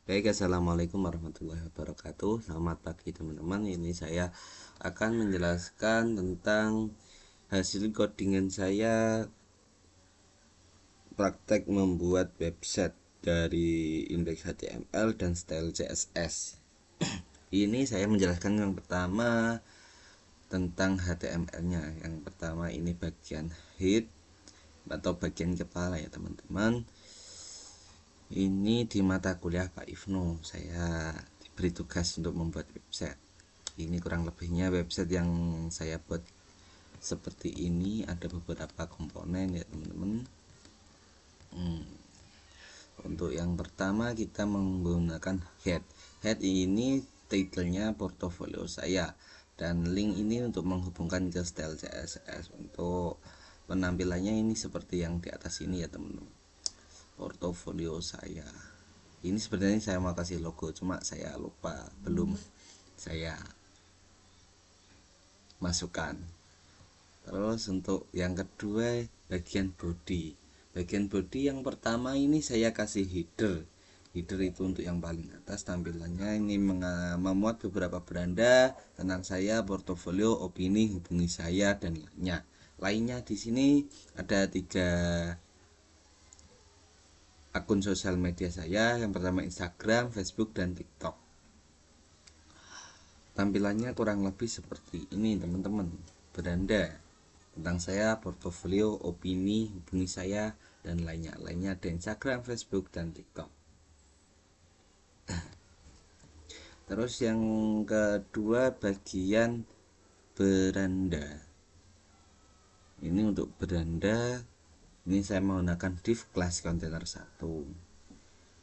Baik, assalamualaikum warahmatullahi wabarakatuh. Selamat pagi teman-teman. Ini saya akan menjelaskan tentang hasil codingan saya praktek membuat website dari indeks HTML dan style CSS. Ini saya menjelaskan yang pertama tentang HTML-nya. Yang pertama ini bagian head atau bagian kepala ya teman-teman. Ini di mata kuliah Pak Ifnu saya diberi tugas untuk membuat website. Ini kurang lebihnya website yang saya buat seperti ini. Ada beberapa komponen ya teman-teman. Untuk yang pertama kita menggunakan head ini titlenya portofolio saya, dan link ini untuk menghubungkan ke style CSS. Untuk penampilannya ini seperti yang di atas ini ya teman-teman, portofolio saya. Ini sebenarnya saya mau kasih logo, cuma saya lupa, belum saya masukkan. Terus untuk yang kedua bagian body yang pertama ini saya kasih header itu untuk yang paling atas. Tampilannya ini memuat beberapa beranda tentang saya, portofolio, opini, hubungi saya, dan lainnya di sini ada 3 akun sosial media saya. Yang pertama Instagram, Facebook, dan TikTok. Tampilannya kurang lebih seperti ini teman-teman. Beranda tentang saya, portofolio, opini, hubungi saya, dan lainnya ada Instagram, Facebook, dan TikTok. Terus yang kedua bagian beranda. Ini untuk beranda ini saya menggunakan div class container 1,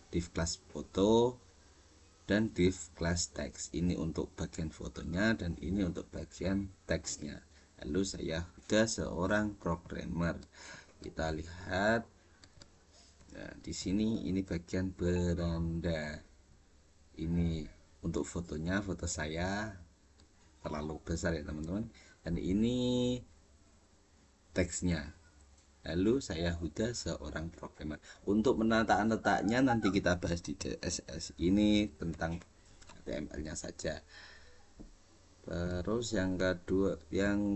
div class foto, dan div class text. Ini untuk bagian fotonya dan ini untuk bagian teksnya. Lalu saya sudah seorang programmer. Kita lihat. Nah, di sini ini bagian beranda. Ini untuk fotonya, foto saya terlalu besar ya teman-teman. Dan ini teksnya. Lalu saya Huda seorang programmer. Untuk penataan letaknya nanti kita bahas di CSS. Ini tentang HTML-nya saja. Terus yang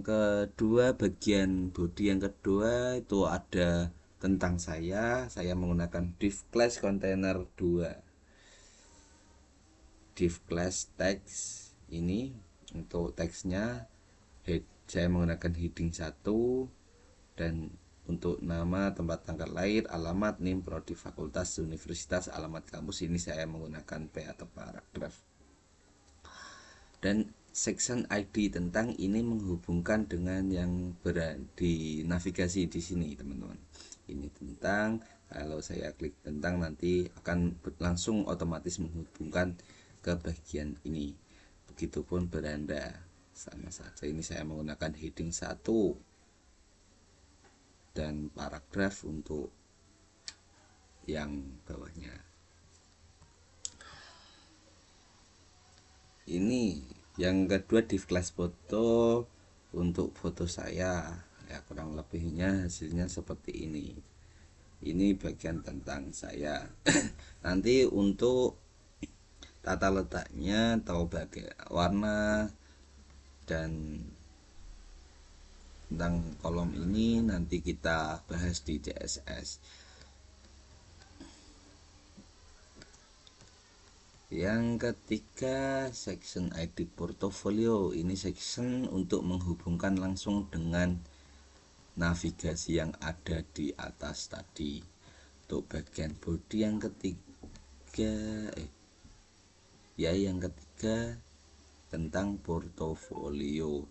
kedua bagian body yang kedua itu ada tentang saya menggunakan div class container 2, div class text. Ini untuk teksnya saya menggunakan heading 1, dan untuk nama, tempat tanggal lahir, alamat, NIM, prodi, fakultas, universitas, alamat kampus ini saya menggunakan P atau paragraf. Dan section ID tentang ini menghubungkan dengan yang di navigasi di sini teman-teman. Ini tentang, kalau saya klik tentang nanti akan langsung otomatis menghubungkan ke bagian ini. Begitupun beranda sama saja. Ini saya menggunakan heading 1 dan paragraf untuk yang bawahnya. Ini yang kedua div class foto untuk foto saya ya, kurang lebihnya hasilnya seperti ini bagian tentang saya. Nanti untuk tata letaknya atau bagian warna dan tentang kolom ini nanti kita bahas di CSS. Yang ketiga section ID portofolio. Ini section untuk menghubungkan langsung dengan navigasi yang ada di atas tadi. Untuk bagian body yang ketiga yang ketiga tentang portofolio.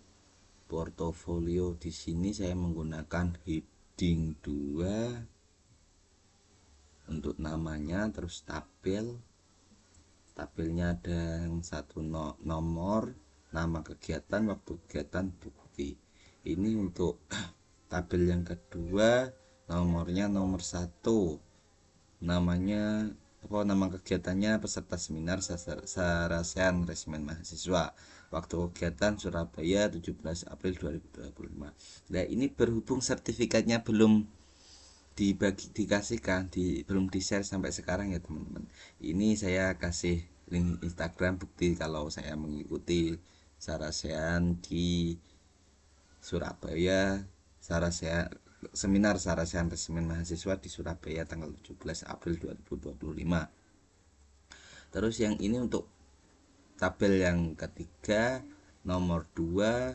Portofolio di sini saya menggunakan heading 2 untuk namanya, terus tabelnya ada yang satu nomor, nama kegiatan, waktu kegiatan, bukti. Ini untuk tabel yang kedua, nomornya nomor 1, namanya nama kegiatannya peserta seminar Sarasehan Resmen Mahasiswa, waktu kegiatan Surabaya 17 April 2025. Nah ini berhubung sertifikatnya belum dikasihkan, belum di share sampai sekarang ya teman-teman. ini saya kasih link Instagram bukti kalau saya mengikuti Sarasehan di Surabaya, seminar Sarasehan Resmen Mahasiswa di Surabaya tanggal 17 April 2025. Terus yang ini untuk tabel yang ketiga, nomor 2,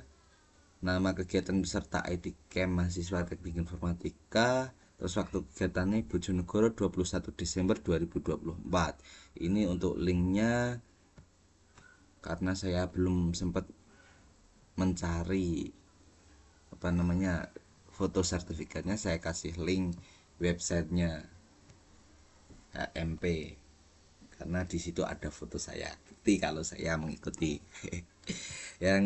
nama kegiatan peserta ID Camp Mahasiswa Teknik Informatika. Terus waktu kegiatannya Bojonegoro 21 Desember 2024. Ini untuk linknya karena saya belum sempat mencari foto sertifikatnya, saya kasih link websitenya HMP karena di situ ada foto saya, bukti kalau saya mengikuti. Yang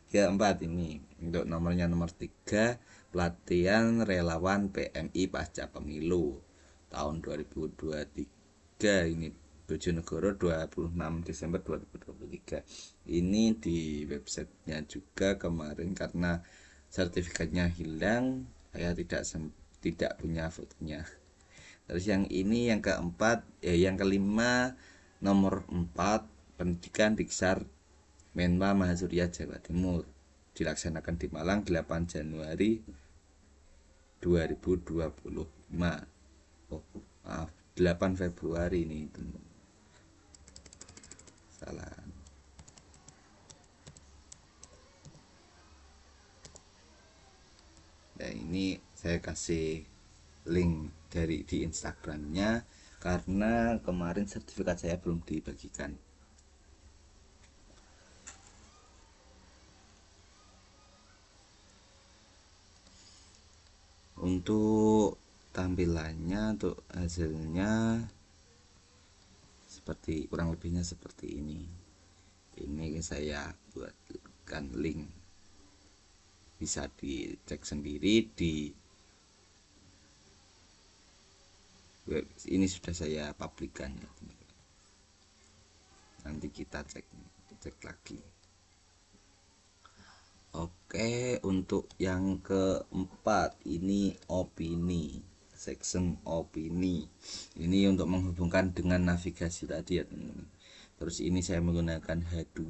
keempat ini untuk nomornya, nomor 3, pelatihan relawan PMI pasca pemilu tahun 2023. Ini Bojonegoro 26 Desember 2023. Ini di websitenya juga kemarin karena sertifikatnya hilang, saya tidak punya fotonya. Terus yang ini yang keempat, yang kelima, nomor 4, pendidikan Diksar Menwa Mahasurya Jawa Timur dilaksanakan di Malang 8 Januari 2025. Oh, maaf, 8 Februari ini. Salah. Nah, ini saya kasih link di Instagramnya karena kemarin sertifikat saya belum dibagikan. Untuk tampilannya, untuk hasilnya seperti kurang lebihnya seperti ini. Ini saya buatkan link, bisa dicek sendiri di web ini, sudah saya publikan ya. Nanti kita cek lagi. Oke, untuk yang keempat ini opini, section opini. Ini untuk menghubungkan dengan navigasi tadi ya teman-teman. Terus ini saya menggunakan H2,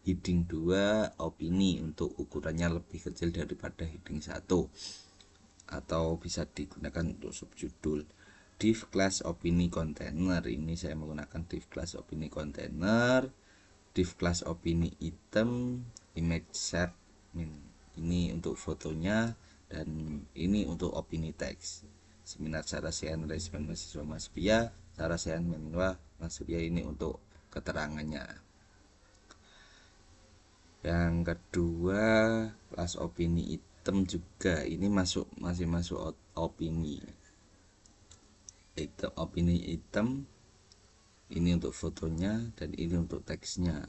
heading 2 opini untuk ukurannya lebih kecil daripada heading 1, atau bisa digunakan untuk subjudul. Div class opini container, ini saya menggunakan div class opini container, div class opini item, image set, ini untuk fotonya, dan ini untuk opini teks. Seminar Sarasehan Resmen Mahasiswa Mahasiswa Sarasehan Menwa Mahasiswa, ini untuk keterangannya. Yang kedua, kelas opini item juga, ini masih masuk opini item, opini item. Ini untuk fotonya dan ini untuk teksnya.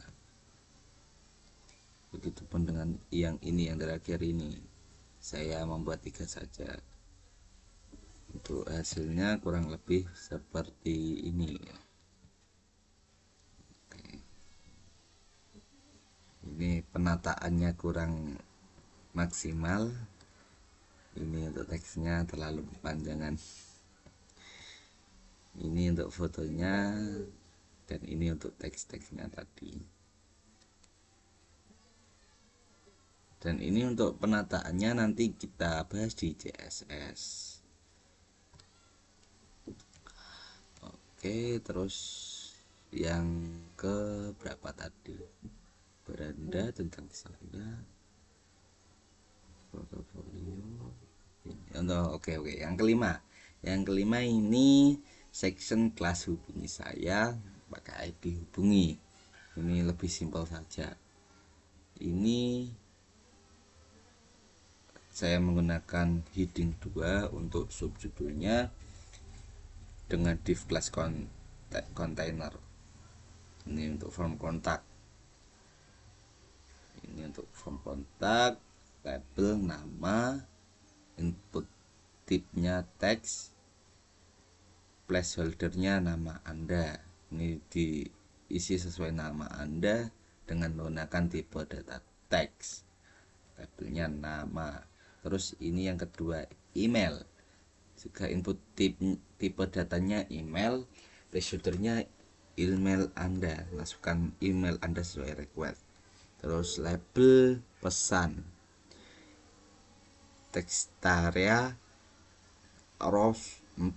Begitupun dengan yang ini, yang terakhir ini saya membuat 3 saja. Untuk hasilnya kurang lebih seperti ini. Oke. Ini penataannya kurang maksimal. Ini untuk teksnya terlalu kepanjangan. Ini untuk fotonya dan ini untuk teks-teksnya tadi. Dan ini untuk penataannya nanti kita bahas di CSS. Oke, terus yang ke berapa tadi? Beranda tentang saya, portofolio. Oke, yang kelima. Yang kelima ini section kelas hubungi saya pakai ID hubungi. Ini lebih simpel saja. Ini saya menggunakan heading 2 untuk subjudulnya dengan div class container. Ini untuk form kontak. Ini untuk form kontak, label nama, input tipnya teks, placeholdernya nama Anda. Ini diisi sesuai nama Anda dengan menggunakan tipe data teks. Labelnya nama. Terus ini yang kedua, email. Juga input tipe datanya email Placeholdernya email Anda, masukkan email Anda sesuai request. Terus label pesan, tekstaria rows 4,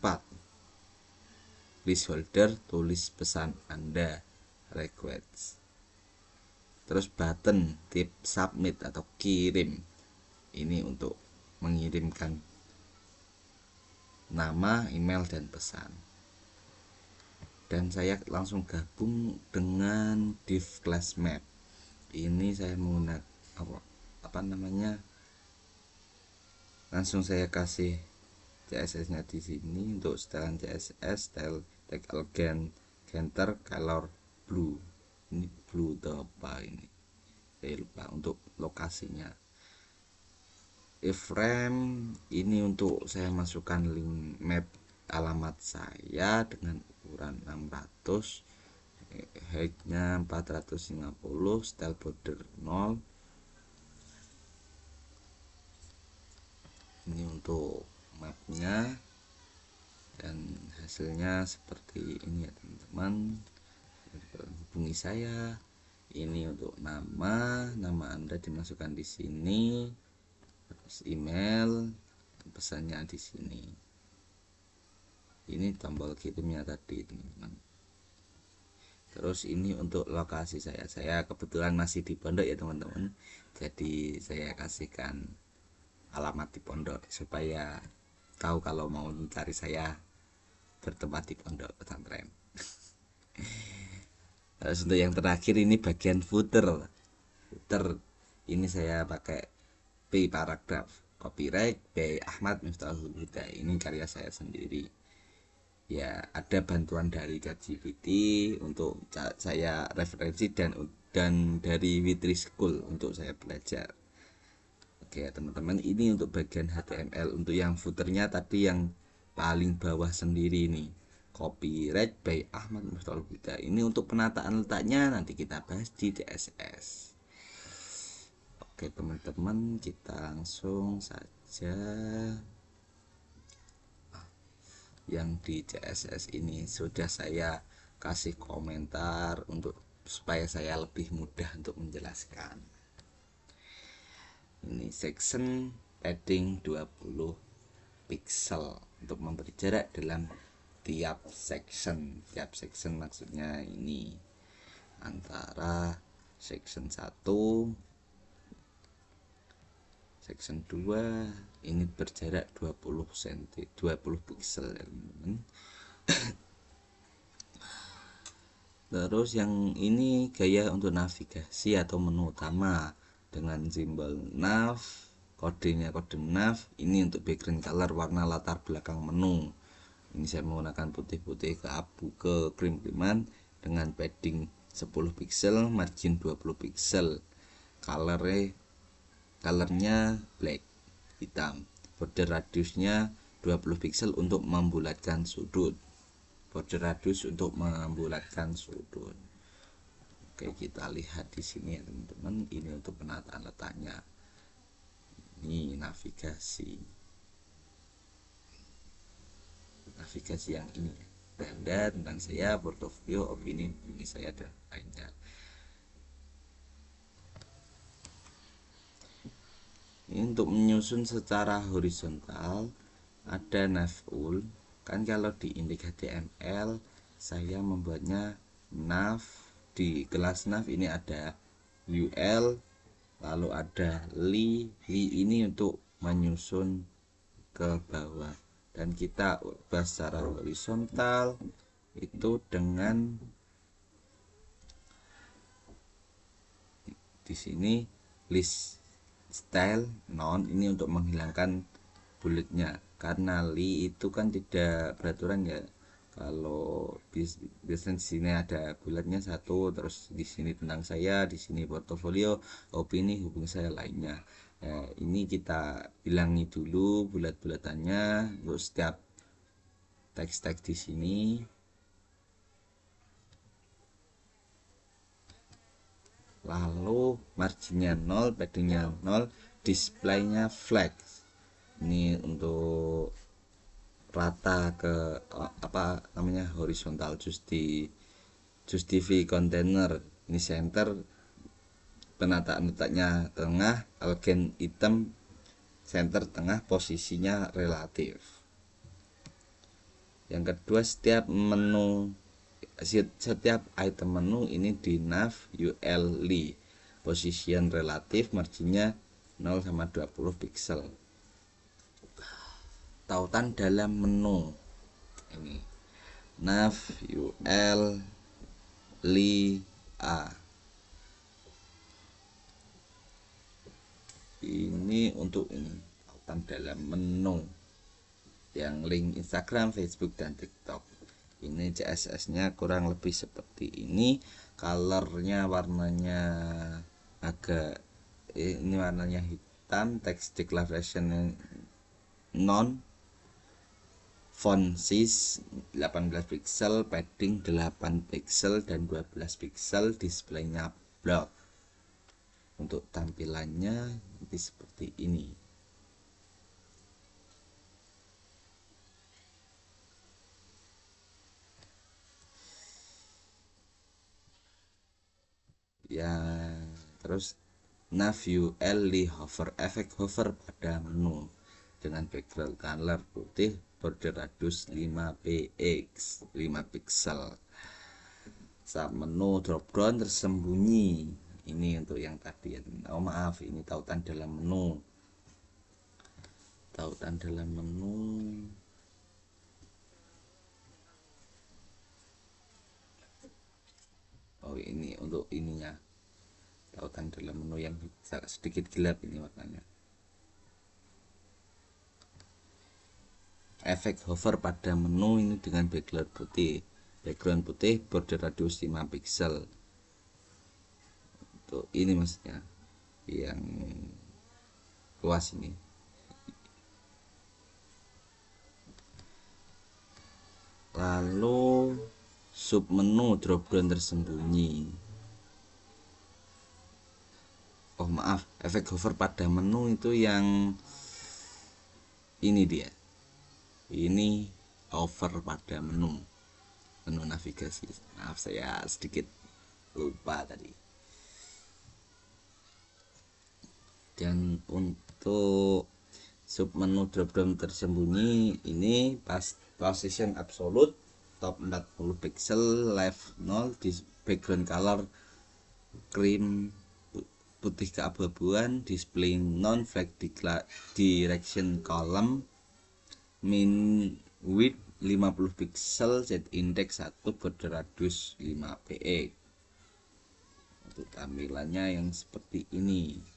placeholder tulis pesan Anda request. Terus button tip submit atau kirim, ini untuk mengirimkan nama, email, dan pesan. Dan saya langsung gabung dengan div class map. Ini saya menggunakan apa namanya, langsung saya kasih CSS nya di sini. Untuk setelan CSS style tag elegant center color blue, ini blue atau apa ini saya lupa. Untuk lokasinya iframe ini untuk saya masukkan link map alamat saya dengan ukuran 600, height nya 450, style border 0. Ini untuk mapnya, dan hasilnya seperti ini ya teman-teman. Hubungi saya. Ini untuk nama Anda dimasukkan di sini, terus email, pesannya di sini. Ini tombol kirimnya tadi teman-teman. Terus ini untuk lokasi saya kebetulan masih di pondok ya teman-teman, jadi saya kasihkan alamat di pondok supaya tahu kalau mau mencari saya bertempat di pondok pesantren. Terus untuk yang terakhir ini bagian footer ini saya pakai P paragraf, copyright by Ahmad Miftahul Huda. Ini karya saya sendiri ya, ada bantuan dari ChatGPT untuk saya referensi dan dari Witri School untuk saya belajar. Oke teman-teman, ini untuk bagian HTML. Untuk yang footernya tadi yang paling bawah sendiri ini, copyright by Ahmad Mustahil Huda. Ini untuk penataan letaknya nanti kita bahas di CSS. Oke teman-teman, kita langsung saja. Yang di CSS ini sudah saya kasih komentar untuk supaya saya lebih mudah untuk menjelaskan. Ini section padding 20 pixel untuk memberi jarak dalam tiap section. Tiap section maksudnya ini antara section 1 section 2 ini berjarak 20 cm 20 pixel ya teman-teman. Terus yang ini gaya untuk navigasi atau menu utama dengan simbol nav, kodenya kode nav. Ini untuk background color, warna latar belakang menu. Ini saya menggunakan putih-putih ke abu ke krim-kriman dengan padding 10 pixel, margin 20 pixel. Colornya black, hitam. Border radiusnya 20 pixel untuk membulatkan sudut. Sudut. Oke, kita lihat di sini ya teman-teman. Ini untuk penataan letaknya. Ini navigasi yang ini. Tanda tentang saya, portofolio, opini saya dan lainnya. Ini untuk menyusun secara horizontal ada nav ul. Kan kalau di index HTML saya membuatnya nav, di kelas nav ini ada ul, lalu ada li ini untuk menyusun ke bawah, dan kita ubah secara horizontal itu dengan di sini list style non, ini untuk menghilangkan bulletnya karena li itu kan tidak beraturan ya. Kalau biasanya di sini ada bulatnya satu, terus di sini tentang saya, di sini portofolio, opini, hubungi saya lainnya. Ini kita hilangi dulu bulat-bulatannya untuk setiap teks-teks di sini. Lalu marginnya 0, paddingnya 0, displaynya flag. Ini untuk rata ke apa namanya horizontal. Justify container ini center, penataan letaknya tengah, algen item center tengah, posisinya relatif. Yang kedua, setiap item menu ini di nav ul position relatif, marginnya 0 sama 20 pixel. Tautan dalam menu ini nav ul a ini untuk ini tautan dalam menu yang link Instagram, Facebook, dan TikTok. Ini CSS-nya kurang lebih seperti ini. Colornya warnanya agak ini warnanya hitam, text declaration non, font size 18 pixel, padding 8 pixel dan 12 pixel, displaynya block. Untuk tampilannya nanti seperti ini. Ya, terus nav ul hover, efek hover pada menu dengan background color putih, border radius 5 pixel. Saat menu drop down tersembunyi, ini untuk yang tadi. Oh maaf, ini tautan dalam menu. Tautan dalam menu oh ini untuk ininya, tautan dalam menu yang sedikit gelap ini warnanya. Efek hover pada menu ini dengan background putih, border radius 5 pixel. Untuk ini maksudnya yang luas ini. Lalu sub menu drop down tersembunyi. Oh maaf, efek hover pada menu itu yang ini dia. Ini hover pada menu navigasi. Maaf, saya sedikit lupa tadi. Dan untuk sub menu drop down tersembunyi ini position absolute, top 40 pixel, left 0, di background color cream putih keabu-abuan, display non flag direction column, min width 50 pixel, z index 1, border radius 5 px. Untuk tampilannya yang seperti ini.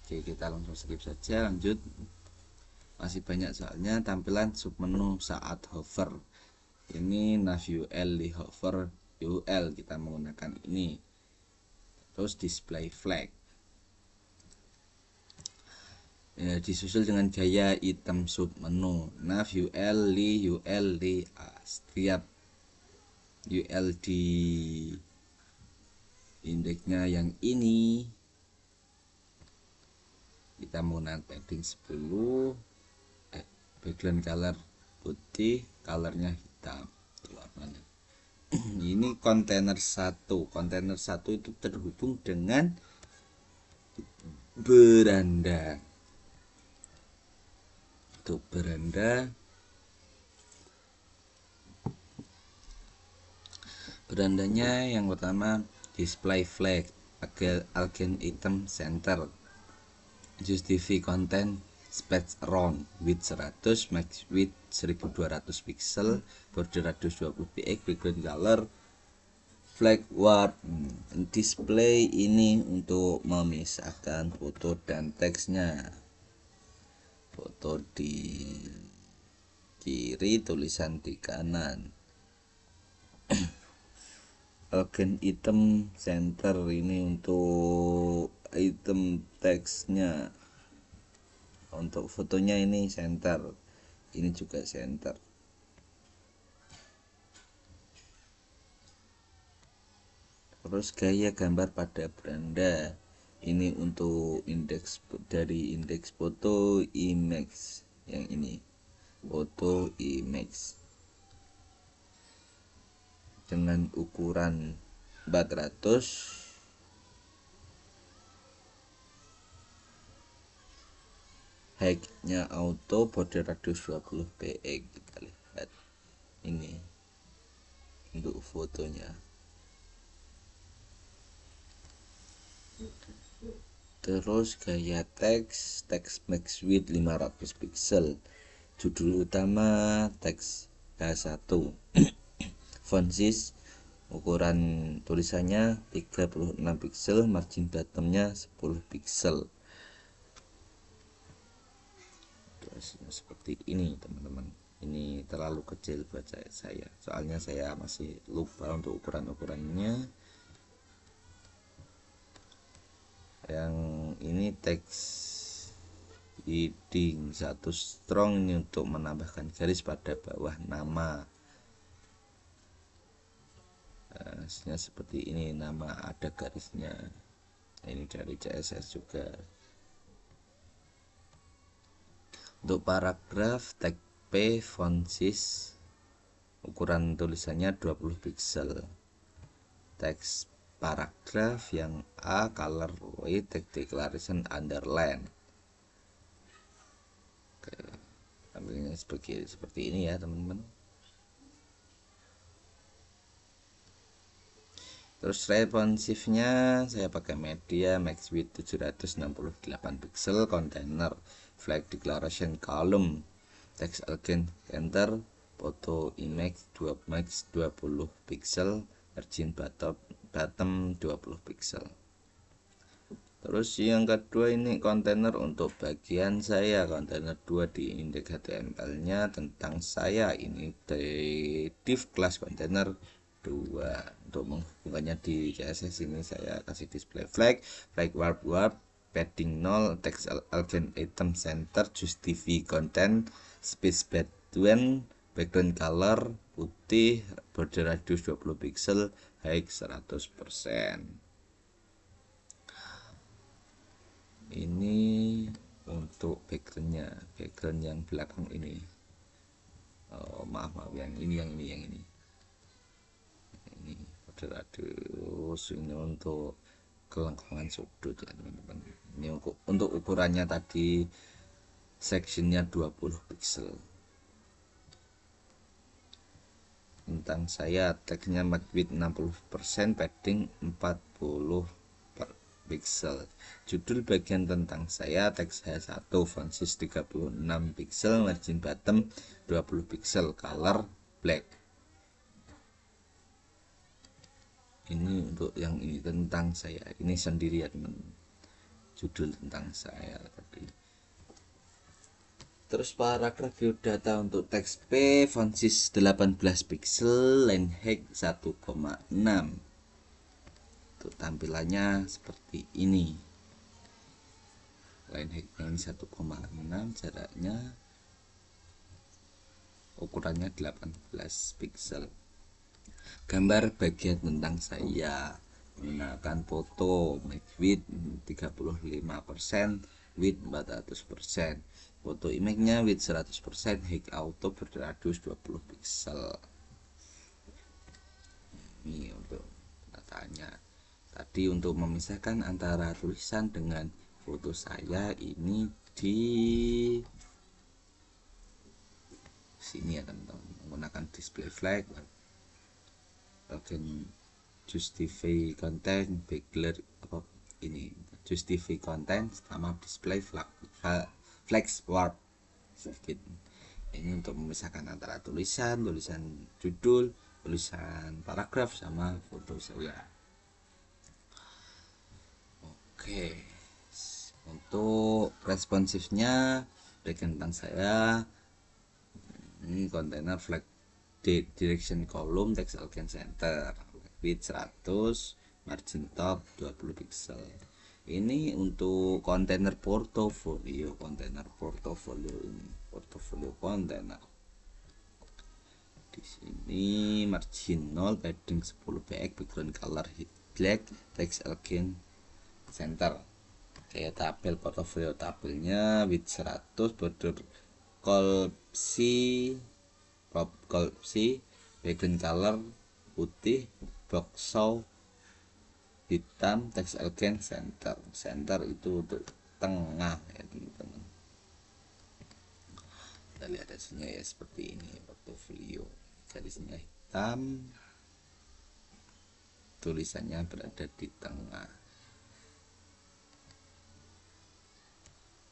Oke, kita langsung skip saja, lanjut. Masih banyak soalnya. Tampilan submenu saat hover. Ini nav ul di hover ul, kita menggunakan ini. Terus display flag. Ya, disusul dengan gaya item submenu. Nav ul di setiap ul di indeksnya yang ini kita menggunakan padding 10, background color putih, colornya hitam. Ini kontainer 1 itu terhubung dengan beranda. Untuk berandanya yang pertama display flag, algen item center, justify content, space round, width 100, max width 1200 pixel, border radius 20 px, background color flag word. Display ini untuk memisahkan foto dan teksnya. Foto di kiri, tulisan di kanan. Algen item center ini untuk item teksnya. Untuk fotonya ini center, ini juga center. Terus gaya gambar pada beranda, ini untuk indeks dari indeks foto IMAX, yang ini foto IMAX dengan ukuran 400, height-nya auto, border radius 20 px. Kita lihat ini untuk fotonya. Terus gaya teks max width 500 pixel, judul utama teks H1, font size ukuran tulisannya 36 pixel, margin bottomnya 10 pixel. Terusnya seperti ini teman-teman, ini terlalu kecil buat saya, soalnya saya masih lupa untuk ukurannya. Yang ini teks heading 1 strong, ini untuk menambahkan garis pada bawah nama. Hasilnya seperti ini, nama ada garisnya, ini dari CSS juga. Untuk paragraf teks P, font size, ukuran tulisannya 20 pixel. Teks paragraf yang A, color white, text declaration underline. Oke, tampilnya seperti ini ya teman-teman. Terus responsifnya saya pakai media max width 768 pixel, container, flag declaration column, text elegant enter, foto image max 20 pixel, margin bottom 20 pixel. Terus yang kedua ini kontainer untuk bagian saya, kontainer 2 di indeks HTML nya tentang saya, ini div class kontainer 2. Untuk menghubungkannya di CSS ini saya kasih display flag warp, padding 0, text elegant item center, justify content, space between, background color putih, border radius 20 pixel, height 100%. Ini untuk background yang belakang ini. Maaf yang ini border radius, ini untuk kelengkapan sudut ya teman-teman. Ini untuk ukurannya tadi sectionnya 20 pixel. Tentang saya, teksnya max width 60%, padding 40 pixel. Judul bagian tentang saya, teks H1, font size 36 pixel, margin bottom 20 pixel, color black. Ini untuk yang ini tentang saya, ini sendiri ya teman, judul tentang saya tadi. Terus paragraf view data untuk teks P, font size 18 pixel, line height 1,6. Untuk tampilannya seperti ini, line height ini 1,6, jaraknya ukurannya 18 pixel. Gambar bagian tentang saya menggunakan foto max width 35%, width 400%, foto image-nya width 100%, height auto, border radius 20 pixel. Ini untuk penataannya. Tadi untuk memisahkan antara tulisan dengan foto saya, ini di sini ya teman-teman, menggunakan display flag, justify content, background ini justify content sama display flag warp. Ini untuk memisahkan antara tulisan judul, tulisan paragraf sama foto saya. Oke, untuk responsifnya bagian tentang saya, ini kontainer flag direction column, text elegant center, width 100, margin top 20 pixel. Ini untuk kontainer portofolio ini portofolio kontainer. Di sini margin 0, padding 10 px, background color black, text again center. Kayak tabel portofolio, tabelnya width 100, border kolopsi, background color putih, box show hitam, text again center. Center itu untuk tengah ya teman-teman. Kita lihat hasilnya ya seperti ini, portofolio garisnya hitam, tulisannya berada di tengah.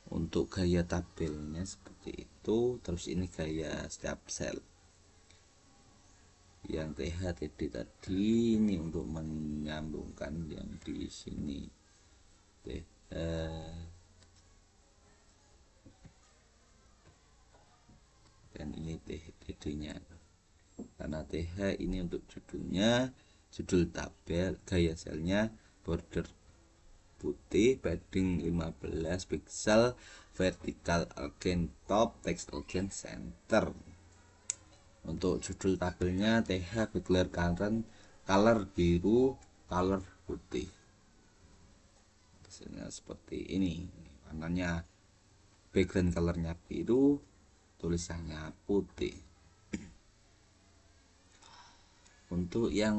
Untuk gaya tabelnya seperti itu. Terus ini gaya setiap sel. Yang TH TD tadi ini untuk menyambungkan yang di sini. TH dan ini TD nya. Karena TH ini untuk judulnya, judul tabel, gaya selnya border putih, padding 15 pixel, vertical again top, text again center. Untuk judul tabelnya TH background current, color biru, color putih. Hasilnya seperti ini. Warnanya background colornya biru, tulisannya putih. Untuk yang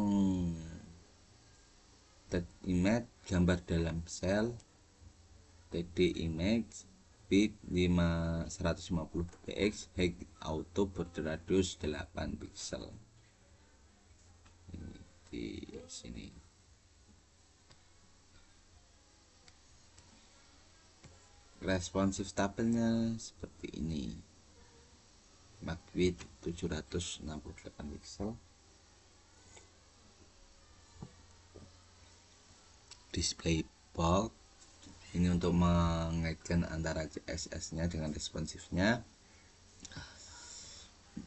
image, gambar dalam sel, TD image, bit 150 px, height auto, border radius 8 pixel. Ini di sini. Responsif tabelnya seperti ini. Max width 768 pixel. Display box ini untuk mengaitkan antara CSS nya dengan responsifnya.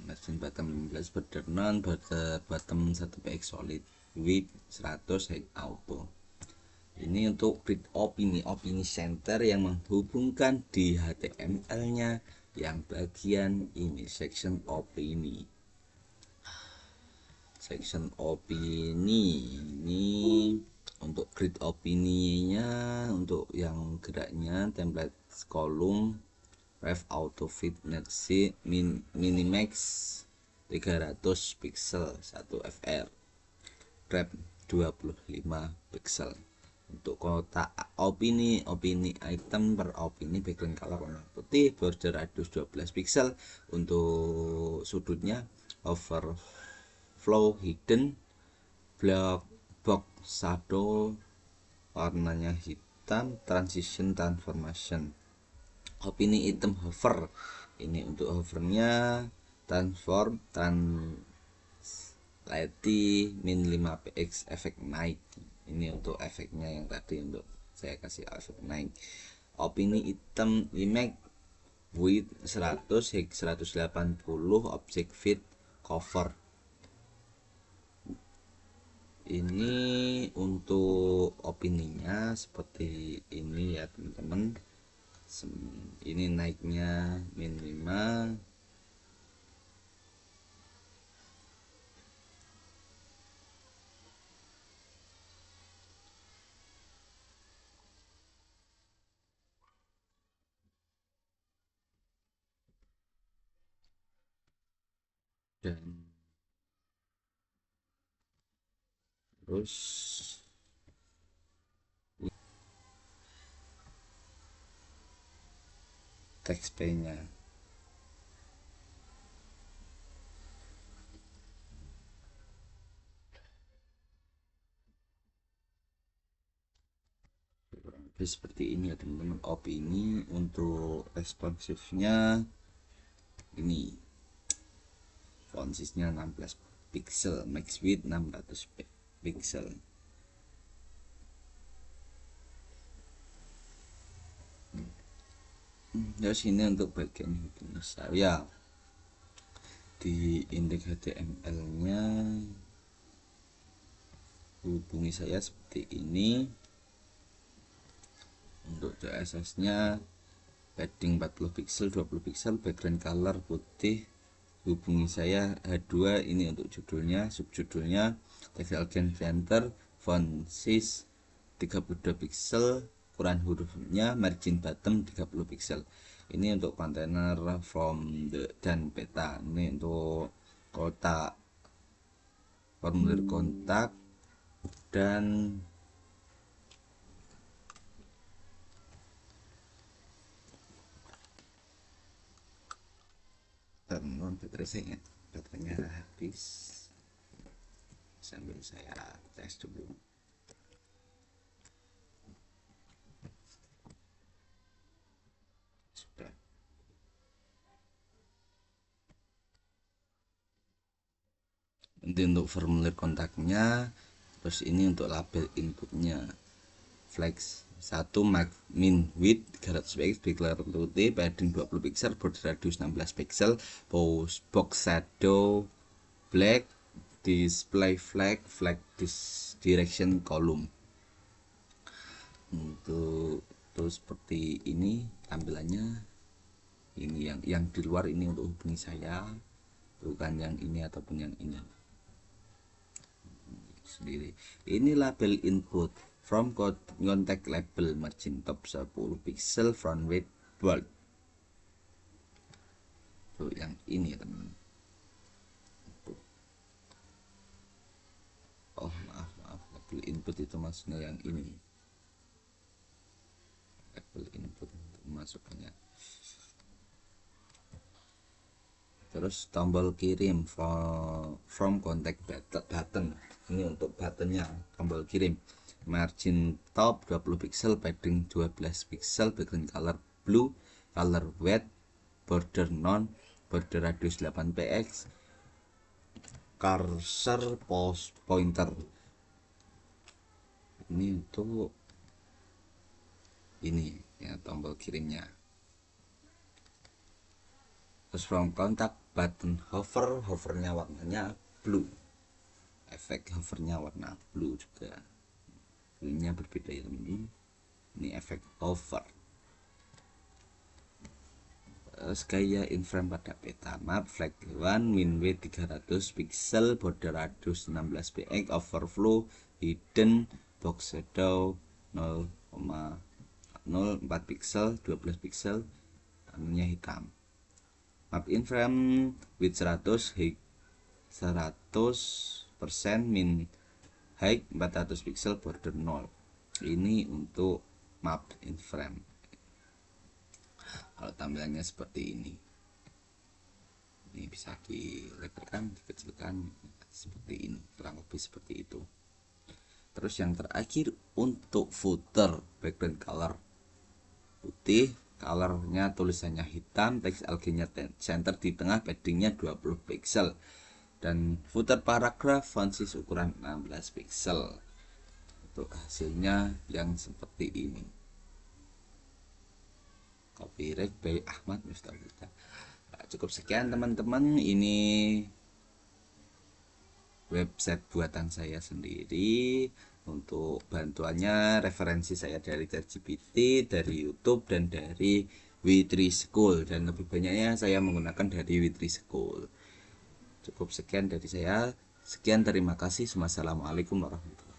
Margin bottom 15, border non, border bottom 1 px solid, width 100, height auto. Ini untuk grid opini center yang menghubungkan di HTML nya yang bagian ini, section opini. Section opini ini untuk grid opininya, untuk yang geraknya template kolom, ref auto fit next minimax 300 pixel 1 fr, wrap 25 pixel. Untuk kotak opini item per opini, background color warna putih, border radius 12 pixel. Untuk sudutnya overflow hidden, block box shadow warnanya hitam, transition transformation. Opini item hover, ini untuk hovernya transform translate min 5 px efek naik. Ini untuk efeknya yang tadi, untuk saya kasih efek naik. Opini item image width 100, height 180, object fit cover. Ini untuk opininya seperti ini ya teman-teman. Ini naiknya min 5, dan terus text nya. Seperti ini ya teman-teman. Opini untuk responsifnya ini, font size-nya 16 pixel, max width 600 pixel. Terus ini untuk bagian hubungan saya di indeks HTML nya, hubungi saya seperti ini. Untuk CSS nya padding 40 pixel, 20 pixel, background color putih. Hubungi saya H2, ini untuk judulnya, subjudulnya text again center, font size 32 pixel, ukuran hurufnya, margin bottom 30 pixel. Ini untuk kontainer from the dan peta. Ini untuk kotak formulir kontak dan non baterainya habis, sambil saya tes dulu. Sudah. Nanti untuk formulir kontaknya, terus ini untuk label inputnya, flex 1 min width 300 px, background putih, padding 20 pixel, border radius 16 pixel, post box shadow black, display flag direction column. Untuk terus seperti ini tampilannya. Ini yang di luar ini untuk hubungi saya, bukan yang ini ataupun yang ini sendiri. Ini label input from contact label, margin top 10 pixel, front weight bold. Tuh yang ini teman. Oh maaf, label input itu maksudnya yang ini, label input masukannya. Terus tombol kirim from contact button, ini untuk buttonnya, tombol kirim, margin top 20 pixel, padding 12 pixel, background color blue, color white, border non, border radius 8 px, cursor pointer. Ini untuk ini ya, tombol kirimnya. Terus from contact button hovernya warnanya blue, efek hovernya warna blue juga, bluenya berbeda ya teman-teman. Ini efek hover. Terus gaya in frame pada peta map, flag 1, min width 300 pixel, border radius 16 px, overflow, hidden, box shadow 0,04 pixel, 12 pixel, anunya hitam. Map in frame width 100, height 100%, min height 400 pixel, border 0. Ini untuk map in frame. Kalau tampilannya seperti ini bisa dilebarkan, dikecilkan, seperti ini, kurang lebih seperti itu. Terus yang terakhir untuk footer, background color putih, colornya tulisannya hitam, teks algenya center di tengah, paddingnya 20 pixel, dan footer paragraf font size ukuran 16 pixel. Untuk hasilnya yang seperti ini. Copyright by Ahmad Mustafida. Cukup sekian teman-teman, ini website buatan saya sendiri. Untuk bantuannya referensi saya dari ChatGPT, dari YouTube, dan dari W3 School, dan lebih banyaknya saya menggunakan dari W3 School. Cukup sekian dari saya. Sekian, terima kasih. Wassalamualaikum warahmatullahi wabarakatuh.